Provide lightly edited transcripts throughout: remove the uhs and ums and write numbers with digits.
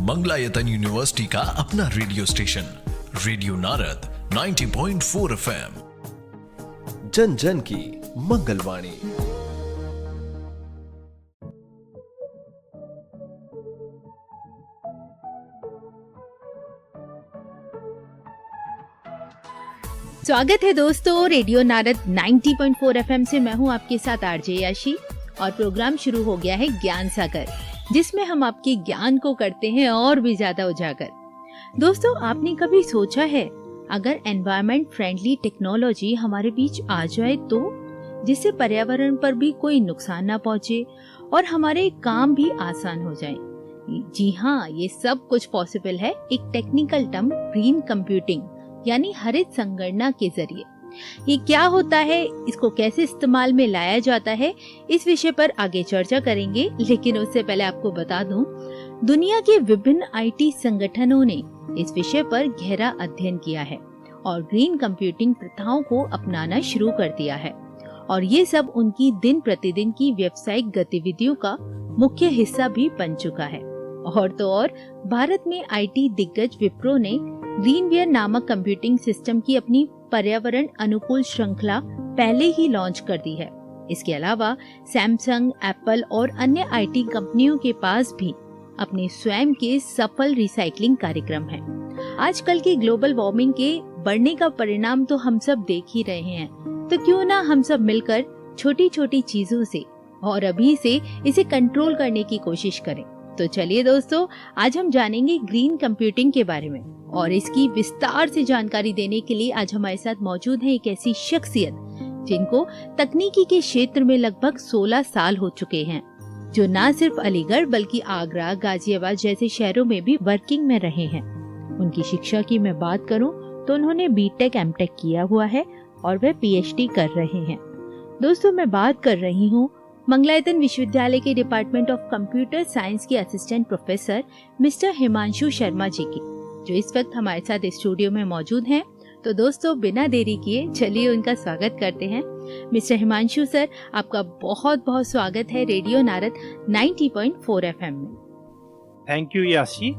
Mangalayatan university का अपना radio station radio Narad 90.4 FM, जन जन की मंगलवाणी। स्वागत है दोस्तों रेडियो नारद 90.4 FM से। मैं हूं आपके साथ आरजे याशी और प्रोग्राम शुरू हो गया है ज्ञान सागर, जिसमें हम आपके ज्ञान को करते हैं और भी ज्यादा उजागर। दोस्तों, आपने कभी सोचा है अगर एनवायरमेंट फ्रेंडली टेक्नोलॉजी हमारे बीच आ जाए तो, जिससे पर्यावरण पर भी कोई नुकसान ना पहुंचे और हमारे काम भी आसान हो जाए? जी हाँ, ये सब कुछ पॉसिबल है एक टेक्निकल टर्म ग्रीन कंप्यूटिंग यानी हरित संगणना के जरिए। ये क्या होता है, इसको कैसे इस्तेमाल में लाया जाता है, इस विषय पर आगे चर्चा करेंगे। लेकिन उससे पहले आपको बता दूं, दुनिया के विभिन्न आईटी संगठनों ने इस विषय पर गहरा अध्ययन किया है और ग्रीन कंप्यूटिंग प्रथाओं को अपनाना शुरू कर दिया है। और ये सब उनकी दिन प्रतिदिन की व्यावसायिक गतिविधियों का मुख्य हिस्सा भी बन चुका है। और तो और भारत में आईटी दिग्गज विप्रो ने ग्रीनवेयर नामक कंप्यूटिंग सिस्टम की अपनी पर्यावरण अनुकूल श्रृंखला पहले ही लॉन्च कर दी है। इसके अलावा सैमसंग, एप्पल और अन्य आईटी कंपनियों के पास भी अपने स्वयं के सफल रिसाइकलिंग कार्यक्रम हैं। आजकल की ग्लोबल वार्मिंग के बढ़ने का परिणाम तो हम सब देख ही रहे हैं, तो क्यों ना हम सब मिलकर छोटी छोटी चीजों से और अभी से इसे कंट्रोल करने की कोशिश करें। तो चलिए दोस्तों, आज हम जानेंगे ग्रीन कंप्यूटिंग के बारे में, और इसकी विस्तार से जानकारी देने के लिए आज हमारे साथ मौजूद है एक ऐसी शख्सियत जिनको तकनीकी के क्षेत्र में लगभग 16 साल हो चुके हैं, जो न सिर्फ अलीगढ़ बल्कि आगरा, गाजियाबाद जैसे शहरों में भी वर्किंग में रहे हैं। उनकी शिक्षा की मैं बात करूं तो उन्होंने बीटेक, एमटेक किया हुआ है और वह पीएचडी कर रहे हैं। दोस्तों, मैं बात कर रही हूँ मंगलायतन विश्वविद्यालय के डिपार्टमेंट ऑफ कंप्यूटर साइंस के assistant professor mister Himanshu Sharma ji की, जो इस वक्त हमारे साथ स्टूडियो में मौजूद हैं। तो दोस्तों, बिना देरी किए चलिए उनका स्वागत करते हैं। मिस्टर हिमांशु सर, आपका बहुत बहुत स्वागत है रेडियो नारद 90.4 FM में। थैंक यू याशी,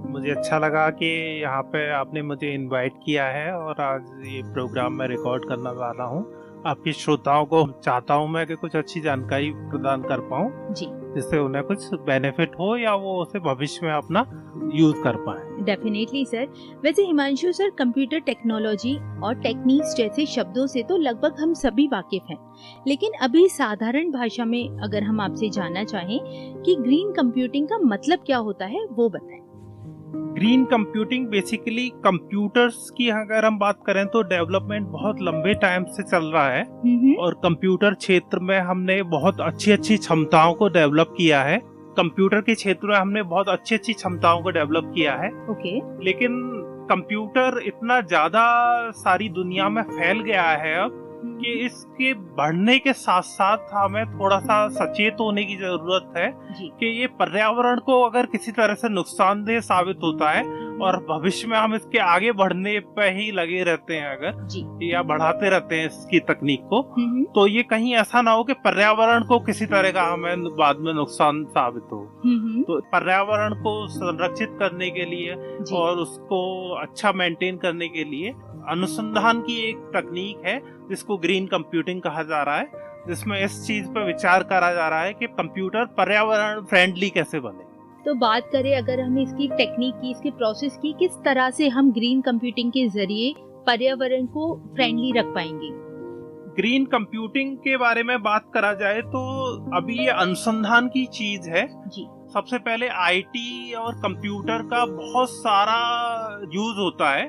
मुझे अच्छा लगा कि यहाँ पे आपने मुझे इनवाइट किया है और आज ये प्रोग्राम मैं रिकॉर्ड करने वाला हूँ। आपके श्रोताओं को चाहता हूँ मैं कि कुछ अच्छी जानकारी प्रदान कर पाऊँ जी, जिससे उन्हें कुछ बेनिफिट हो या वो उसे भविष्य में अपना यूज कर पाए। Definitely sir. वैसे हिमांशु सर, कंप्यूटर टेक्नोलॉजी और टेक्निक्स जैसे शब्दों से तो लगभग हम सभी वाकिफ हैं, लेकिन अभी साधारण भाषा में अगर हम आपसे जानना चाहें कि ग्रीन कंप्यूटिंग का मतलब क्या होता है, वो बताएं। ग्रीन कंप्यूटिंग बेसिकली कंप्यूटर्स की अगर हम बात करें तो डेवलपमेंट बहुत लंबे टाइम से चल रहा है और कंप्यूटर क्षेत्र में हमने बहुत अच्छी अच्छी क्षमताओं को डेवलप किया है। कंप्यूटर के क्षेत्र में हमने बहुत अच्छी अच्छी क्षमताओं को डेवलप किया है। लेकिन कंप्यूटर इतना ज्यादा सारी दुनिया में फैल गया है अब कि इसके बढ़ने के साथ साथ हमें थोड़ा सा सचेत होने की जरूरत है कि ये पर्यावरण को अगर किसी तरह से नुकसानदेह साबित होता है और भविष्य में हम इसके आगे बढ़ने पे ही लगे रहते हैं अगर या बढ़ाते रहते हैं इसकी तकनीक को, तो ये कहीं ऐसा ना हो कि पर्यावरण को किसी तरह का हमें बाद में नुकसान साबित हो। तो पर्यावरण को संरक्षित करने के लिए और उसको अच्छा मेंटेन करने के लिए अनुसंधान की एक तकनीक है जिसको ग्रीन कंप्यूटिंग कहा जा रहा है, जिसमें इस चीज पर विचार करा जा रहा है कि कंप्यूटर पर्यावरण फ्रेंडली कैसे बने। तो बात करें अगर हम इसकी टेक्निक की, इसकी प्रोसेस की, किस तरह से हम ग्रीन कंप्यूटिंग के जरिए पर्यावरण को फ्रेंडली रख पाएंगे? ग्रीन कंप्यूटिंग के बारे में बात करा जाए तो अभी ये अनुसंधान की चीज है जी। सबसे पहले आईटी और कंप्यूटर का बहुत सारा यूज होता है।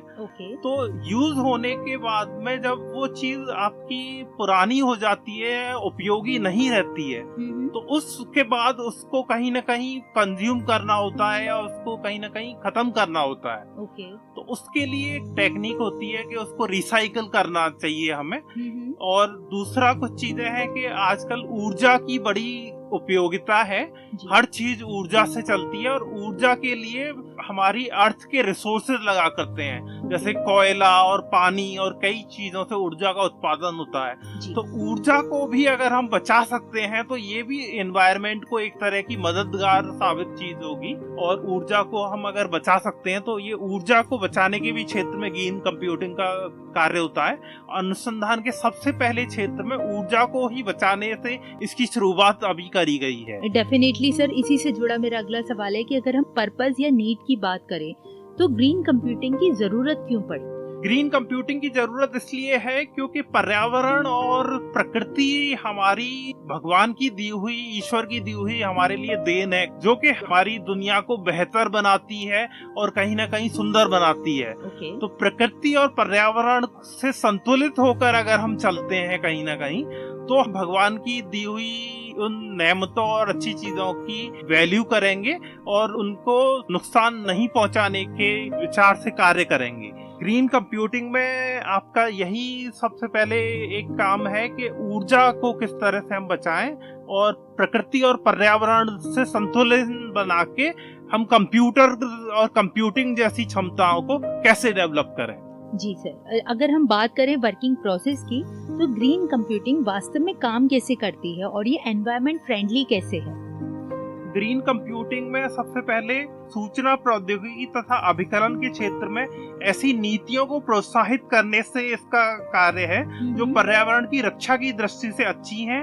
तो यूज होने के बाद में जब वो चीज आपकी पुरानी हो जाती है, उपयोगी नहीं रहती है, तो उसके बाद उसको कहीं ना कहीं कंज्यूम करना होता है या उसको कहीं ना कहीं खत्म करना होता है। तो उसके लिए एक टेक्निक होती है कि उसको रिसाइकल करना चाहिए हमें। और दूसरा कुछ चीजें हैं कि आजकल ऊर्जा की बड़ी उपयोगिता है, हर चीज ऊर्जा से चलती है और ऊर्जा के लिए हमारी अर्थ के रिसोर्सेज लगा करते हैं। जैसे कोयला और पानी और कई चीजों से ऊर्जा का उत्पादन होता है। तो ऊर्जा को भी अगर हम बचा सकते हैं तो ये भी एनवायरनमेंट को एक तरह की मददगार साबित चीज होगी। और ऊर्जा को हम अगर बचा सकते हैं तो ये ऊर्जा को बचाने के भी क्षेत्र में ग्रीन कंप्यूटिंग का कार्य होता है। अनुसंधान के सबसे पहले क्षेत्र में ऊर्जा को ही बचाने से इसकी शुरुआत अभी करी गई है। डेफिनेटली सर, इसी से जुड़ा मेरा अगला सवाल है कि अगर हम पर्पस या नीड की बात करें तो ग्रीन कंप्यूटिंग की जरूरत क्यों पड़ी? ग्रीन कंप्यूटिंग की जरूरत इसलिए है क्योंकि पर्यावरण और प्रकृति हमारी भगवान की दी हुई, ईश्वर की दी हुई हमारे लिए देन है, जो कि हमारी दुनिया को बेहतर बनाती है और कहीं ना कहीं सुंदर बनाती है। तो प्रकृति और पर्यावरण से संतुलित होकर अगर हम चलते हैं कहीं ना कहीं, तो भगवान की दी हुई उन नेमतों और अच्छी चीजों की वैल्यू करेंगे और उनको नुकसान नहीं पहुंचाने के विचार से कार्य करेंगे। ग्रीन कंप्यूटिंग में आपका यही सबसे पहले एक काम है कि ऊर्जा को किस तरह से हम बचाएं और प्रकृति और पर्यावरण से संतुलन बना के हम कंप्यूटर और कंप्यूटिंग जैसी क्षमताओं को कैसे डेवलप करें। जी सर, अगर हम बात करें वर्किंग प्रोसेस की, तो ग्रीन कंप्यूटिंग वास्तव में काम कैसे करती है और ये एनवायरनमेंट फ्रेंडली कैसे है? ग्रीन कंप्यूटिंग में सबसे पहले सूचना प्रौद्योगिकी तथा अभिकलन के क्षेत्र में ऐसी नीतियों को प्रोत्साहित करने से इसका कार्य है जो पर्यावरण की रक्षा की दृष्टि से अच्छी हैं।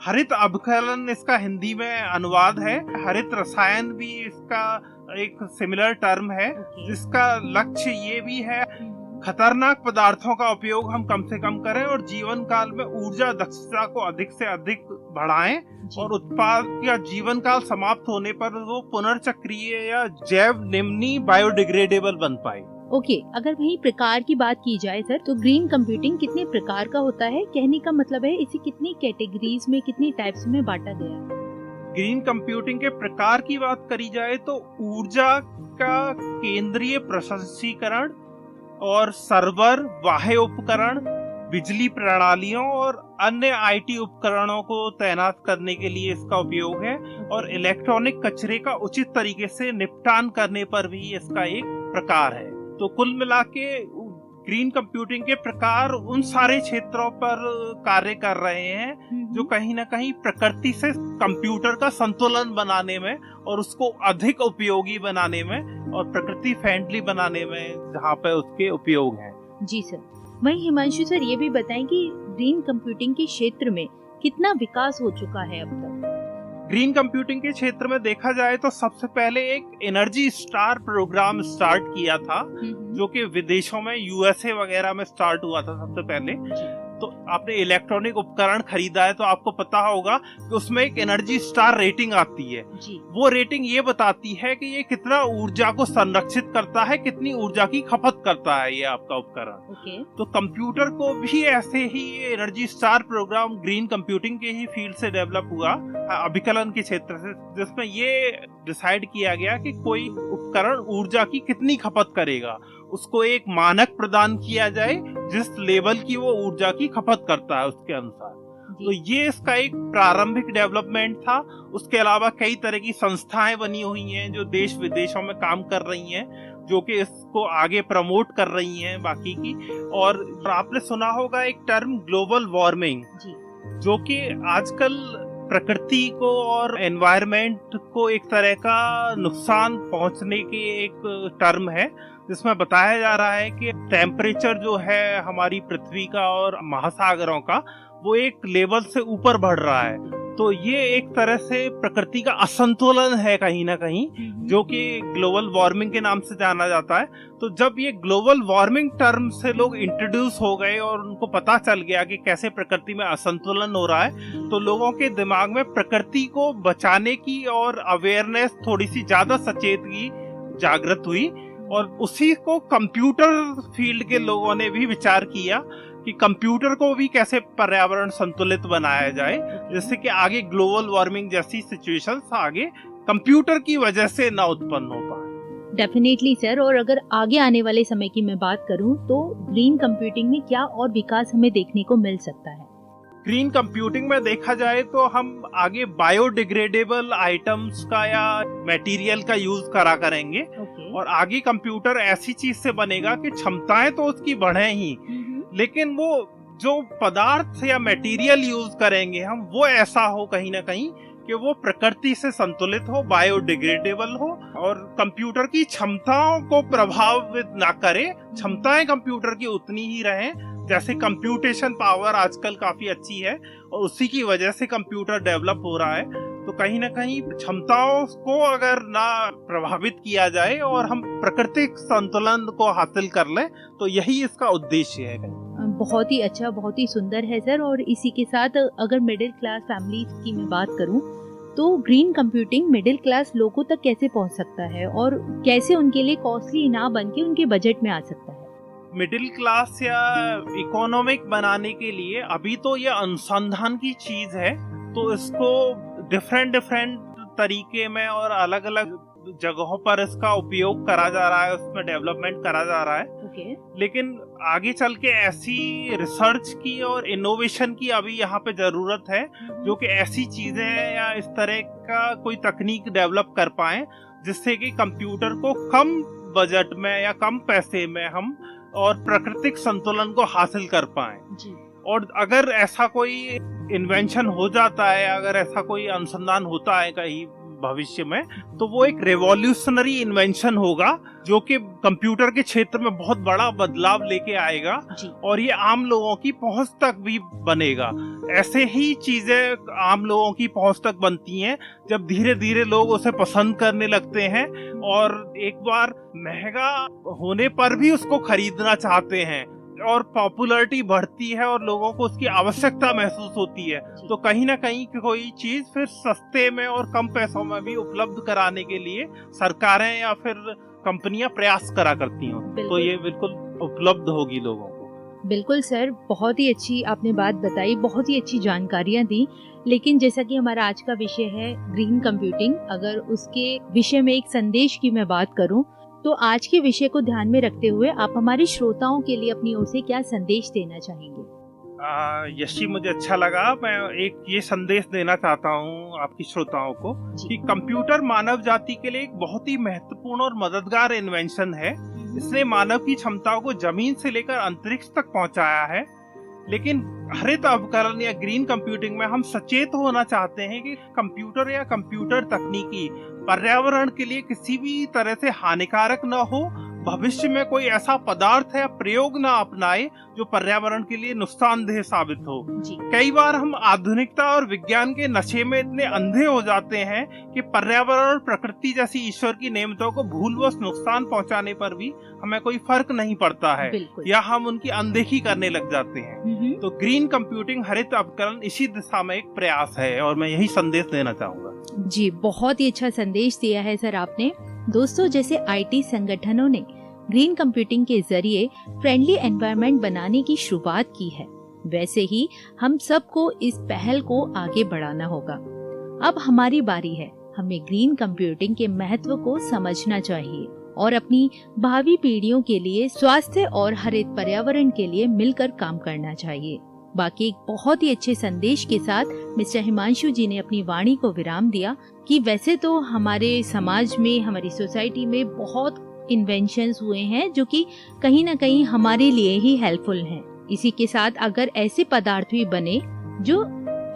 हरित अभिकलन इसका हिंदी में अनुवाद है। हरित रसायन भी इसका एक सिमिलर टर्म है, जिसका लक्ष्य ये भी है खतरनाक पदार्थों का उपयोग हम कम से कम करें और जीवन काल में ऊर्जा दक्षता को अधिक से अधिक बढ़ाएं और उत्पाद का जीवन काल समाप्त होने पर वो पुनर्चक्रीय या जैव निम्नी बायोडिग्रेडेबल बन पाए। ओके, अगर वही प्रकार की बात की जाए सर, तो ग्रीन कंप्यूटिंग कितने प्रकार का होता है? कहने का मतलब है इसे कितनी कैटेगरीज में, कितनी टाइप्स में बांटा गया है? ग्रीन कंप्यूटिंग के प्रकार की बात करी जाए तो ऊर्जा का केंद्रीय प्रसंस्करण और सर्वर, बाह्य उपकरण, बिजली प्रणालियों और अन्य आईटी उपकरणों को तैनात करने के लिए इसका उपयोग है और इलेक्ट्रॉनिक कचरे का उचित तरीके से निपटान करने पर भी इसका एक प्रकार है। तो कुल मिला के ग्रीन कंप्यूटिंग के प्रकार उन सारे क्षेत्रों पर कार्य कर रहे हैं जो कहीं ना कहीं प्रकृति से कंप्यूटर का संतुलन बनाने में और उसको अधिक उपयोगी बनाने में और प्रकृति फ्रेंडली बनाने में जहाँ पे उसके उपयोग हैं। जी सर, वहीं हिमांशु सर ये भी बताएं कि ग्रीन कंप्यूटिंग के क्षेत्र में कितना विकास हो चुका है अब तक? ग्रीन कंप्यूटिंग के क्षेत्र में देखा जाए तो सबसे पहले एक एनर्जी स्टार प्रोग्राम स्टार्ट किया था, जो कि विदेशों में यूएसए वगैरह में स्टार्ट हुआ था सबसे पहले। तो आपने इलेक्ट्रॉनिक उपकरण खरीदा है तो आपको पता होगा कि उसमें एक एनर्जी स्टार रेटिंग आती है जी। वो रेटिंग ये बताती है कि ये कितना ऊर्जा को संरक्षित करता है, कितनी ऊर्जा की खपत करता है ये आपका उपकरण। तो कंप्यूटर को भी ऐसे ही energy star program green computing के ही फील्ड से डेवलप हुआ, अभिकलन के क्षेत्र से, जिसमें ये डिसाइड किया गया कि कोई उपकरण ऊर्जा की कितनी खपत करेगा, उसको एक मानक प्रदान किया जाए जिस लेवल की वो ऊर्जा की खपत करता है उसके अनुसार। तो ये इसका एक प्रारंभिक डेवलपमेंट था। उसके अलावा कई तरह की संस्थाएं बनी हुई हैं जो देश विदेशों में काम कर रही हैं, जो कि इसको आगे प्रमोट कर रही हैं बाकी की। और आपने सुना होगा एक टर्म ग्लोबल वार्मिंग, जो कि आजकल प्रकृति को और एनवायरनमेंट को एक तरह का नुकसान पहुंचने की एक टर्म है, जिसमें बताया जा रहा है कि टेम्परेचर जो है हमारी पृथ्वी का और महासागरों का, वो एक लेवल से ऊपर बढ़ रहा है। तो ये एक तरह से प्रकृति का असंतुलन है कहीं ना कहीं, जो कि ग्लोबल वार्मिंग के नाम से जाना जाता है। तो जब ये ग्लोबल वार्मिंग टर्म से लोग इंट्रोड्यूस हो गए और उनको पता चल गया कि कैसे प्रकृति में असंतुलन हो रहा है, तो लोगों के दिमाग में प्रकृति को बचाने की और अवेयरनेस, थोड़ी सी ज्यादा सचेतगी जागृत हुई। और उसी को कंप्यूटर फील्ड के लोगों ने भी विचार किया कि कंप्यूटर को भी कैसे पर्यावरण संतुलित बनाया जाए, जिससे कि आगे ग्लोबल वार्मिंग जैसी सिचुएशंस आगे कंप्यूटर की वजह से ना उत्पन्न हो पाए। डेफिनेटली सर, और अगर आगे आने वाले समय की मैं बात करूं तो ग्रीन कंप्यूटिंग में क्या और विकास हमें देखने को मिल सकता है? ग्रीन कंप्यूटिंग में देखा जाए तो हम आगे बायोडिग्रेडेबल आइटम्स का या मटेरियल का यूज करा करेंगे। और आगे कंप्यूटर ऐसी चीज से बनेगा कि क्षमताएं तो उसकी बढ़े ही, लेकिन वो जो पदार्थ या मटेरियल यूज करेंगे हम, वो ऐसा हो कहीं ना कहीं कि वो प्रकृति से संतुलित हो, बायोडिग्रेडेबल हो और कंप्यूटर की क्षमताओं को प्रभावित ना करे। क्षमताएं कंप्यूटर की उतनी ही रहें जैसे कंप्यूटेशन पावर आजकल काफी अच्छी है और उसी की वजह से कंप्यूटर डेवलप हो रहा है। तो कहीं ना कहीं क्षमताओं को अगर ना प्रभावित किया जाए और हम प्राकृतिक संतुलन को हासिल कर लें, तो यही इसका उद्देश्य है। बहुत ही अच्छा, बहुत ही सुंदर है सर। और इसी के साथ अगर मिडिल क्लास फैमिली की मैं बात करूं तो ग्रीन कंप्यूटिंग मिडिल क्लास लोगों तक कैसे पहुंच सकता है और कैसे उनके लिए कॉस्टली ना बन के उनके बजट में आ सकता है? मिडिल क्लास या इकोनॉमिक बनाने के लिए अभी तो ये अनुसंधान की चीज है, तो इसको डिफरेंट तरीके में और अलग अलग जगहों पर इसका उपयोग करा जा रहा है, उसमें डेवलपमेंट करा जा रहा है। लेकिन आगे चल के ऐसी रिसर्च की और इनोवेशन की अभी यहाँ पे जरूरत है जो कि ऐसी चीजें या इस तरह का कोई तकनीक डेवलप कर पाए जिससे कि कंप्यूटर को कम बजट में या कम पैसे में हम और प्राकृतिक संतुलन को हासिल कर पाए। और अगर ऐसा कोई इन्वेंशन हो जाता है, अगर ऐसा कोई अनुसंधान होता है कहीं भविष्य में, तो वो एक रेवोल्यूशनरी इन्वेंशन होगा जो कि कंप्यूटर के क्षेत्र में बहुत बड़ा बदलाव लेके आएगा और ये आम लोगों की पहुंच तक भी बनेगा। ऐसे ही चीजें आम लोगों की पहुंच तक बनती हैं जब धीरे धीरे लोग उसे पसंद करने लगते हैं और एक बार महंगा होने पर भी उसको खरीदना चाहते हैं और पॉपुलैरिटी बढ़ती है और लोगों को उसकी आवश्यकता महसूस होती है, तो कहीं ना कहीं कोई चीज फिर सस्ते में और कम पैसों में भी उपलब्ध कराने के लिए सरकारें या फिर कंपनियां प्रयास करा करती हैं, तो ये बिल्कुल उपलब्ध होगी लोगों को। बिल्कुल सर, बहुत ही अच्छी आपने बात बताई, बहुत ही अच्छी जानकारियां दी। लेकिन जैसा कि हमारा आज का विषय है ग्रीन कंप्यूटिंग, अगर उसके विषय में एक संदेश की मैं बात करूं तो आज के विषय को ध्यान में रखते हुए आप हमारे श्रोताओं के लिए अपनी ओर से क्या संदेश देना चाहेंगे? यशी, मुझे अच्छा लगा। मैं एक ये संदेश देना चाहता हूँ आपकी श्रोताओं को कि कंप्यूटर मानव जाति के लिए एक बहुत ही महत्वपूर्ण और मददगार इन्वेंशन है। इसने मानव की क्षमताओं को जमीन से लेकर अंतरिक्ष तक पहुँचाया है। लेकिन हरित अवकरण या ग्रीन कंप्यूटिंग में हम सचेत होना चाहते हैं कि कंप्यूटर या कंप्यूटर तकनीकी पर्यावरण के लिए किसी भी तरह से हानिकारक न हो, भविष्य में कोई ऐसा पदार्थ या प्रयोग न अपनाए जो पर्यावरण के लिए नुकसानदेह साबित हो। कई बार हम आधुनिकता और विज्ञान के नशे में इतने अंधे हो जाते हैं कि पर्यावरण और प्रकृति जैसी ईश्वर की नेमतों को भूलवश नुकसान पहुंचाने पर भी हमें कोई फर्क नहीं पड़ता है या हम उनकी अनदेखी करने लग जाते हैं। तो ग्रीन कंप्यूटिंग हरित उपकरण इसी दिशा में एक प्रयास है और मैं यही संदेश देना चाहूंगा। जी, बहुत ही अच्छा संदेश दिया है सर आपने। दोस्तों, जैसे आईटी संगठनों ने ग्रीन कंप्यूटिंग के जरिए फ्रेंडली एनवायरनमेंट बनाने की शुरुआत की है, वैसे ही हम सबको इस पहल को आगे बढ़ाना होगा। अब हमारी बारी है, हमें ग्रीन कंप्यूटिंग के महत्व को समझना चाहिए और अपनी भावी पीढ़ियों के लिए स्वास्थ्य और हरित पर्यावरण के लिए मिलकर काम करना चाहिए। बाकी एक बहुत ही अच्छे संदेश के साथ मिस्टर हिमांशु जी ने अपनी वाणी को विराम दिया कि वैसे तो हमारे समाज में, हमारी सोसाइटी में बहुत इन्वेंशंस हुए हैं जो कि कहीं ना कहीं हमारे लिए ही हेल्पफुल हैं। इसी के साथ अगर ऐसे पदार्थ भी बने जो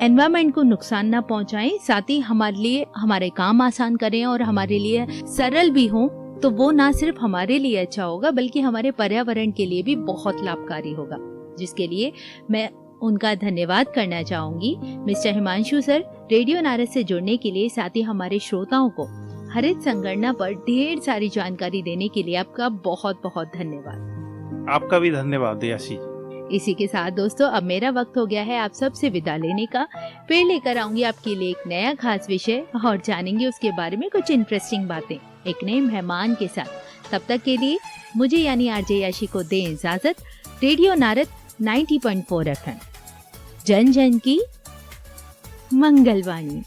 एनवायरनमेंट को नुकसान ना पहुंचाएं, साथ ही हमारे लिए हमारे काम आसान करें और हमारे लिए सरल भी हों, तो वो ना सिर्फ हमारे लिए अच्छा होगा बल्कि हमारे पर्यावरण के लिए भी बहुत लाभकारी होगा, जिसके लिए मैं उनका धन्यवाद करना चाहूंगी। Mister Himanshu sir, radio Narad से जुड़ने के लिए, साथ ही हमारे श्रोताओं को हरित संगणना पर ढेर सारी जानकारी देने के लिए आपका बहुत बहुत धन्यवाद। आपका भी धन्यवाद याशी। इसी के साथ दोस्तों, अब मेरा वक्त हो गया है आप सबसे विदा लेने का। फिर लेकर आऊंगी आपके लिए एक नया खास विषय और जानेंगे उसके बारे में कुछ इंटरेस्टिंग बातें एक नए मेहमान के साथ। तब तक के लिए मुझे यानी आरजे याशी को दें इजाजत। रेडियो नारद 90.4 FM, जन जन की मंगलवाणी।